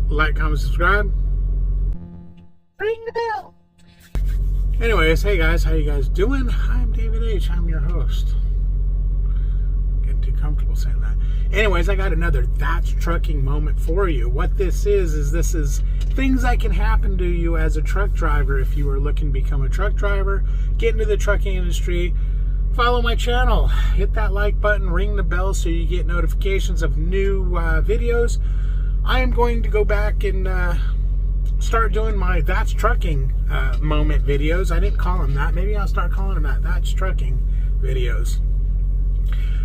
like, comment, subscribe. Ring the bell. Anyways, hey guys, how you guys doing? I'm David H. I'm your host. Getting too comfortable saying that. Anyways, I got another That's Trucking moment for you. What this is this is things that can happen to you as a truck driver if you are looking to become a truck driver, get into the trucking industry. Follow my channel, hit that like button, ring the bell so you get notifications of new videos. I am going to go back and start doing my That's Trucking moment videos. I didn't call them that. Maybe I'll start calling them that. That's Trucking videos.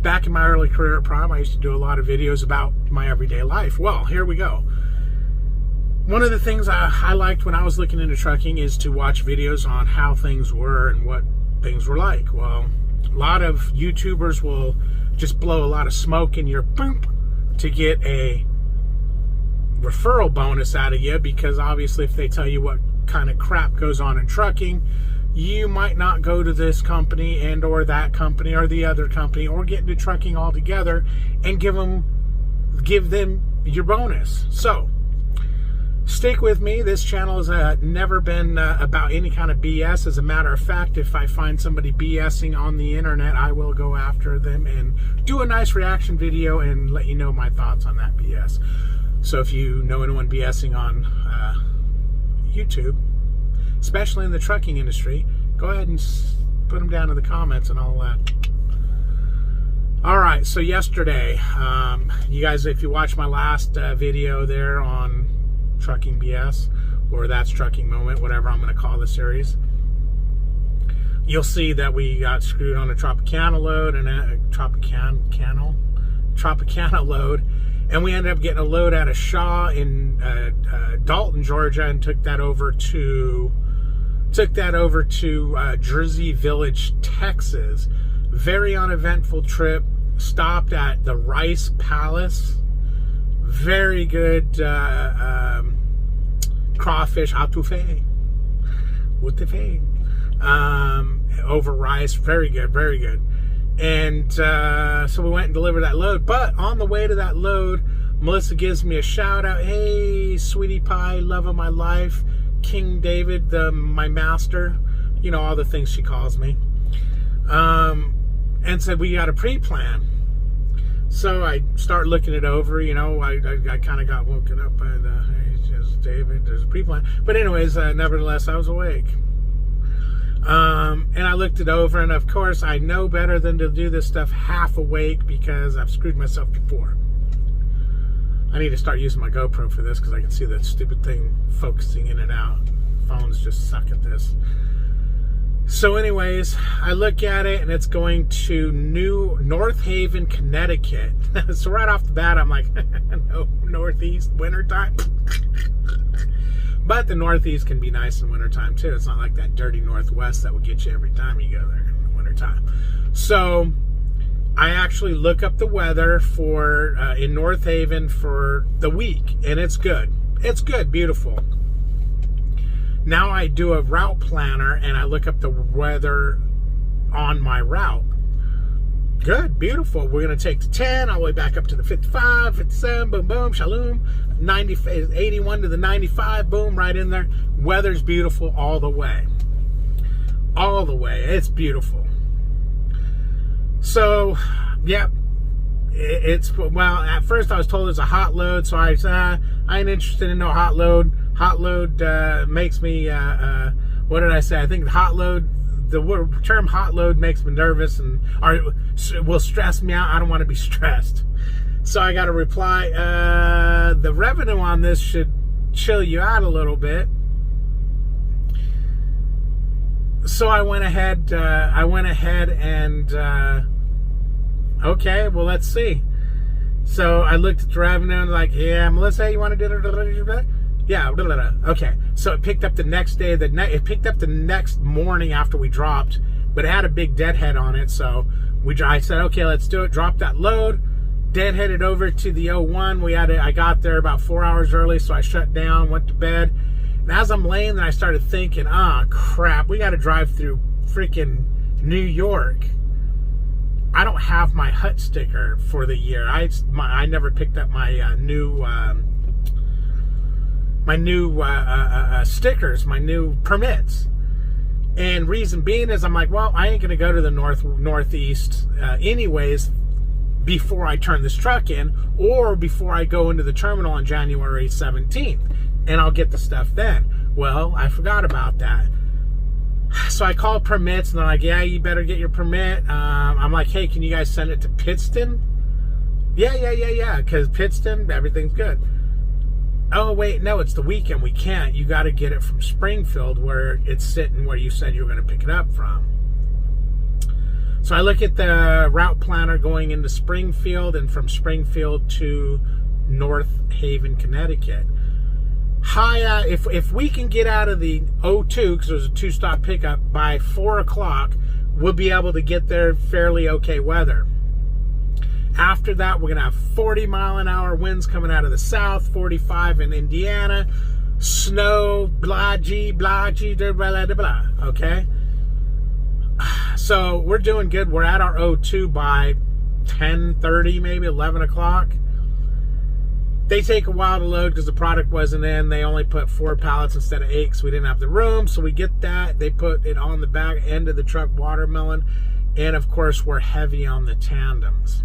Back in my early career at Prime, I used to do a lot of videos about my everyday life. Well, here we go. One of the things I liked when I was looking into trucking is to watch videos on how things were and what things were like. Well, a lot of YouTubers will just blow a lot of smoke in your boom to get a referral bonus out of you, because obviously if they tell you what kind of crap goes on in trucking, you might not go to this company and or that company or the other company or get into trucking altogether and give them your bonus. So stick with me. This channel has never been about any kind of BS. As a matter of fact, if I find somebody BSing on the internet, I will go after them and do a nice reaction video and let you know my thoughts on that BS. So if you know anyone BSing on YouTube, especially in the trucking industry, go ahead and put them down in the comments and I'll... All right, so yesterday, you guys, if you watch my last video there on Trucking BS, or That's Trucking Moment, whatever I'm going to call the series, you'll see that we got screwed on a Tropicana load and a Tropicana load, and we ended up getting a load out of Shaw in Dalton, Georgia, and took that over to Jersey Village, Texas. Very uneventful trip. Stopped at the Rice Palace. Very good crawfish etouffee over rice. Very good, very good. And so we went and delivered that load. But on the way to that load, Melissa gives me a shout out. Hey, sweetie pie, love of my life, King David, my master. You know, all the things she calls me. And said, we got a pre-plan. So I start looking it over, you know, I kind of got woken up by the, hey, just David, there's a pre-plan. But anyways, nevertheless, I was awake. And I looked it over, and of course, I know better than to do this stuff half awake because I've screwed myself before. I need to start using my GoPro for this because I can see that stupid thing focusing in and out. Phones just suck at this. So anyways, I look at it and it's going to North Haven, Connecticut. So right off the bat, I'm like, no, Northeast, wintertime. But the Northeast can be nice in wintertime too. It's not like that dirty Northwest that will get you every time you go there in the wintertime. So I actually look up the weather for in North Haven for the week, and it's good. It's good, beautiful. Now I do a route planner and I look up the weather on my route. Good, beautiful. We're going to take the 10 all the way back up to the 55, 57, boom, boom, shalom. 81 to the 95, boom, right in there. Weather's beautiful all the way. All the way. It's beautiful. So, yep. Well, at first I was told it's a hot load, so I said, I ain't interested in no hot load. Hot load makes me, what did I say? I think hot load, the term hot load makes me nervous and or will stress me out. I don't want to be stressed. So I got a reply, the revenue on this should chill you out a little bit. So I went ahead and, okay, well, let's see. So I looked at the revenue and like, yeah, Melissa, you want to do it? Yeah, okay. So it picked up the next day. It picked up the next morning after we dropped, but it had a big deadhead on it. So I said, okay, let's do it. Drop that load. Deadheaded over to the 01. I got there about 4 hours early, so I shut down, went to bed. And as I'm laying there, I started thinking, crap, we got to drive through freaking New York. I don't have my hut sticker for the year. I never picked up my new stickers, my new permits. And reason being is I'm like, well, I ain't gonna go to the northeast anyways before I turn this truck in, or before I go into the terminal on January 17th, and I'll get the stuff then. Well, I forgot about that. So I called permits, and they're like, yeah, you better get your permit. I'm like, hey, can you guys send it to Pittston? Yeah, because Pittston, everything's good. Oh, wait, no, it's the weekend. We can't. You got to get it from Springfield, where it's sitting where you said you were going to pick it up from. So I look at the route planner going into Springfield, and from Springfield to North Haven, Connecticut. If we can get out of the O2, because there's a 2-stop pickup, by 4 o'clock, we'll be able to get there fairly okay weather. After that, we're going to have 40-mile-an-hour winds coming out of the south, 45 in Indiana, snow, blah, blah, okay? So we're doing good. We're at our O2 by 10:30, maybe 11 o'clock. They take a while to load because the product wasn't in. They only put 4 pallets instead of 8 because we didn't have the room. So we get that. They put it on the back end of the truck, watermelon. And, of course, we're heavy on the tandems.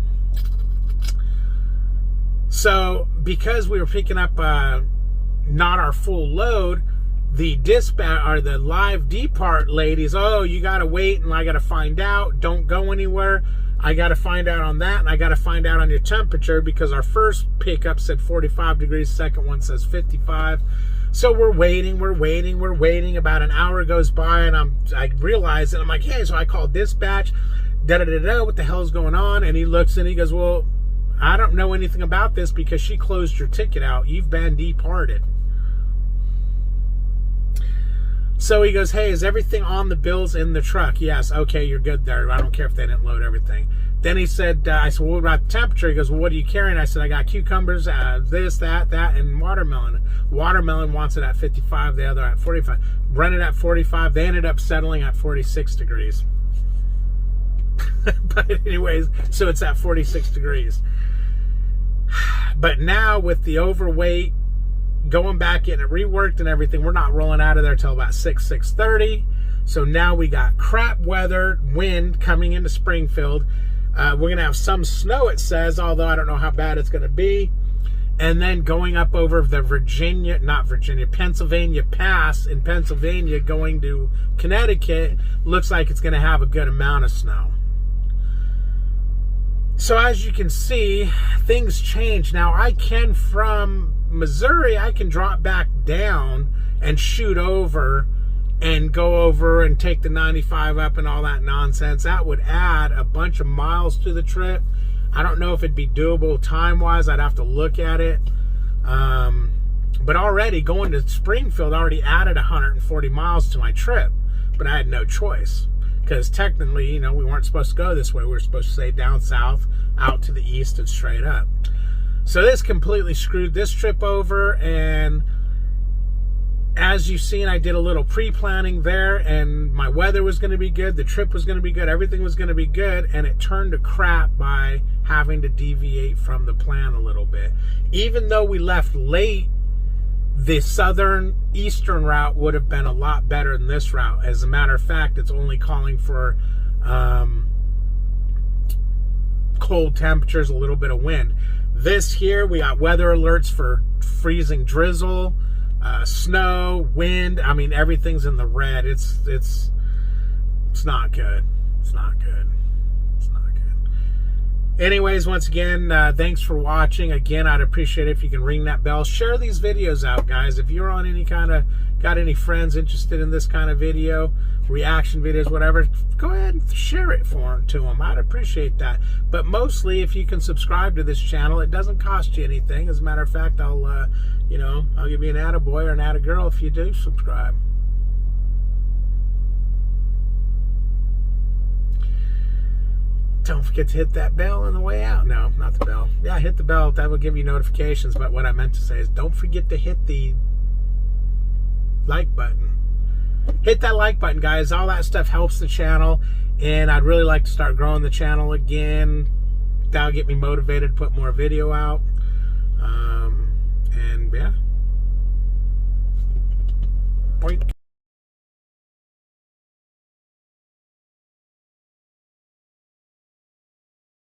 So because we were picking up not our full load, the dispatch or the live depart ladies, oh, you got to wait and I got to find out. Don't go anywhere. I got to find out on that, and I got to find out on your temperature because our first pickup said 45 degrees, second one says 55. So we're waiting. About an hour goes by, and I realize it. I'm like, hey, so I called dispatch, what the hell's going on? And he looks and he goes, well, I don't know anything about this because she closed your ticket out. You've been departed. So he goes, hey, is everything on the bills in the truck? Yes. Okay, you're good there. I don't care if they didn't load everything. Then he said, I said, well, what about the temperature? He goes, well, what are you carrying? I said, I got cucumbers, this, that, and watermelon. Watermelon wants it at 55, the other at 45. Rented at 45. They ended up settling at 46 degrees. But anyways, so it's at 46 degrees. But now with the overweight, going back in, it reworked and everything, we're not rolling out of there till about 6:30. So now we got crap weather, wind coming into Springfield. We're going to have some snow, it says, although I don't know how bad it's going to be. And then going up over the Pennsylvania Pass in Pennsylvania, going to Connecticut, looks like it's going to have a good amount of snow. So as you can see, things change. Now I can, from Missouri, I can drop back down and shoot over and go over and take the 95 up and all that nonsense. That would add a bunch of miles to the trip. I don't know if it'd be doable time-wise. I'd have to look at it. But already going to Springfield already added 140 miles to my trip. But I had no choice. Because technically, we weren't supposed to go this way. We were supposed to stay down south, out to the east, and straight up. So this completely screwed this trip over. And as you've seen, I did a little pre-planning there. And my weather was going to be good. The trip was going to be good. Everything was going to be good. And it turned to crap by having to deviate from the plan a little bit. Even though we left late, the southern-eastern route would have been a lot better than this route. As a matter of fact, it's only calling for cold temperatures, a little bit of wind. This here, we got weather alerts for freezing drizzle, snow, wind. I mean, everything's in the red. It's not good. It's not good. Anyways, once again, thanks for watching. Again, I'd appreciate it if you can ring that bell. Share these videos out, guys. If you're on got any friends interested in this kind of video, reaction videos, whatever, go ahead and share it to them. I'd appreciate that. But mostly, if you can subscribe to this channel, it doesn't cost you anything. As a matter of fact, I'll give you an attaboy or an attagirl if you do subscribe. Don't forget to hit that bell on the way out. No, not the bell. Yeah, hit the bell. That will give you notifications. But what I meant to say is don't forget to hit the like button. Hit that like button, guys. All that stuff helps the channel. And I'd really like to start growing the channel again. That'll get me motivated to put more video out.